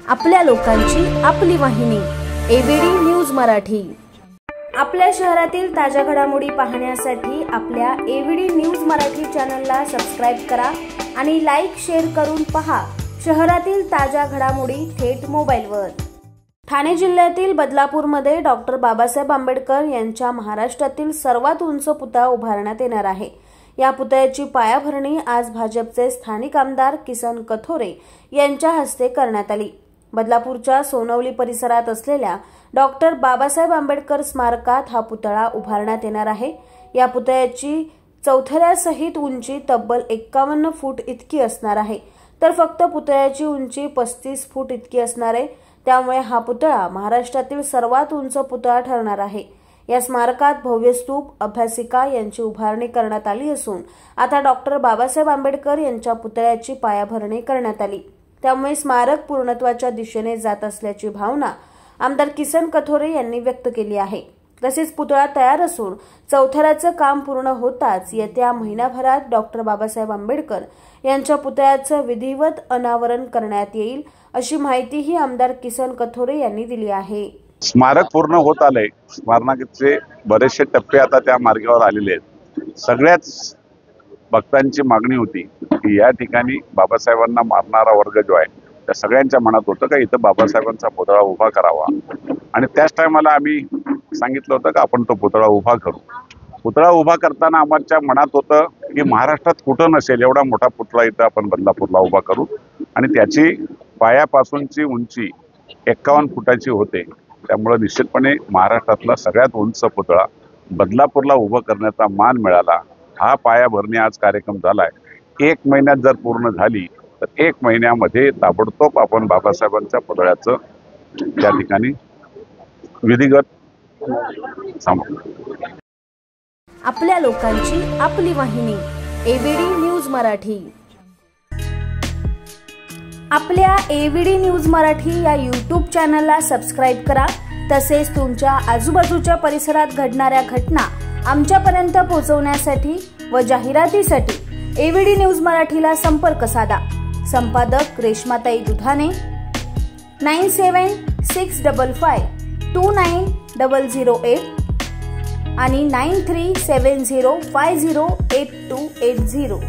आपल्या लोकांची आपली वाहिनी एबीडी न्यूज मराठी। आपल्या शहरातील ताज्या घडामोडी पाहण्यासाठी आपल्या एबीडी न्यूज मराठी चॅनलला सबस्क्राइब करा आणि लाईक शेअर करून पहा शहरातील ताज्या घडामोडी थेट मोबाईलवर। ठाणे जिल्ह्यातील बदलापूरमध्ये डॉक्टर बाबासाहेब आंबेडकर यांच्या महाराष्ट्रातील सर्वात उंच पुतळा उभारण्यात येणार आहे। या पुतळ्याची पायाभरणी आज भाजपचे स्थानिक आमदार किसन कथोरे यांच्या हस्ते करण्यात आली। बदलापूरच्या सोनवली परिसरात असलेल्या डॉक्टर बाबासाहेब आंबेडकर स्मारकात हा पुतळा उभारण्यात येणार आहे। या पुतळ्याची चौथऱ्यासहित उंची तब्बल 51 फूट इतकी असणार आहे, तर फक्त पुतळ्याची उंची 35 फूट इतकी असणार आहे। त्यामुळे हा पुतळा महाराष्ट्रातील सर्वात उंच पुतळा ठरणार आहे। या स्मारकात भव्य स्तूप, अभ्यासिका यांची उभारणी करण्यात आली असून आता डॉक्टर बाबासाहेब आंबेडकर यांच्या पुतळ्याची पायाभरणी करण्यात आली। त्यामुळे स्मारक पूर्णत्वाच्या दिशेने जात असल्याची भावना आमदार किसन कथोरे यांनी व्यक्त केली आहे। तसेच पुतळा तयार असून चौथऱ्याचं काम पूर्ण होताच येत्या महिनाभरात डॉक्टर बाबासाहेब आंबेडकर यांच्या पुतळ्याचं विधिवत अनावरण करण्यात येईल, अशी माहितीही आमदार किसन कथोरे यांनी दिली आहे। स्मारक पूर्ण होत आले, स्मारकाचे बरेचसे टप्पे आता त्या मार्गावर आलेले आहेत। सगळ्याच भक्तांची मागणी होती की या ठिकाणी बाबासाहेबांना मारणारा वर्ग जो आहे त्या सगळ्यांच्या मनात होतं का इथं बाबासाहेबांचा पुतळा उभा करावा, आणि त्याच टायमाला आम्ही सांगितलं होतं का आपण तो पुतळा उभा करू। पुतळा उभा करताना आमच्या मनात होतं की महाराष्ट्रात कुठं नसेल एवढा मोठा पुतळा इथं आपण बदलापूरला उभा करू, आणि त्याची पायापासूनची उंची 51 फुटाची होते। त्यामुळे निश्चितपणे महाराष्ट्रातला सगळ्यात उंच पुतळा बदलापूरला उभं करण्याचा मान मिळाला। हा पायाभरणी आज कार्यक्रम झालाय। 1 महिन्यात जर पूर्ण झाली तर 1 महिन्यामध्ये ताबडतोब आपण बाबासाहेबांच्या पुतळ्याचं त्या ठिकाणी विधिवत सांगू। आपल्या लोकांची आपली वाहिनी एबीडी न्यूज मराठी। आपल्या एबीडी न्यूज मराठी या यूट्यूब चॅनलला सबस्क्राइब करा। तसेच तुमच्या आजूबाजूच्या परिसरात घडणाऱ्या घटना आमच्यापर्यंत पोहोचवण्यासाठी व जाहिरातीसाठी एबीडी न्यूज मराठीला संपर्क साधा। संपादक रेश्माताई दुधाने 9765529008 आणि 9370508280।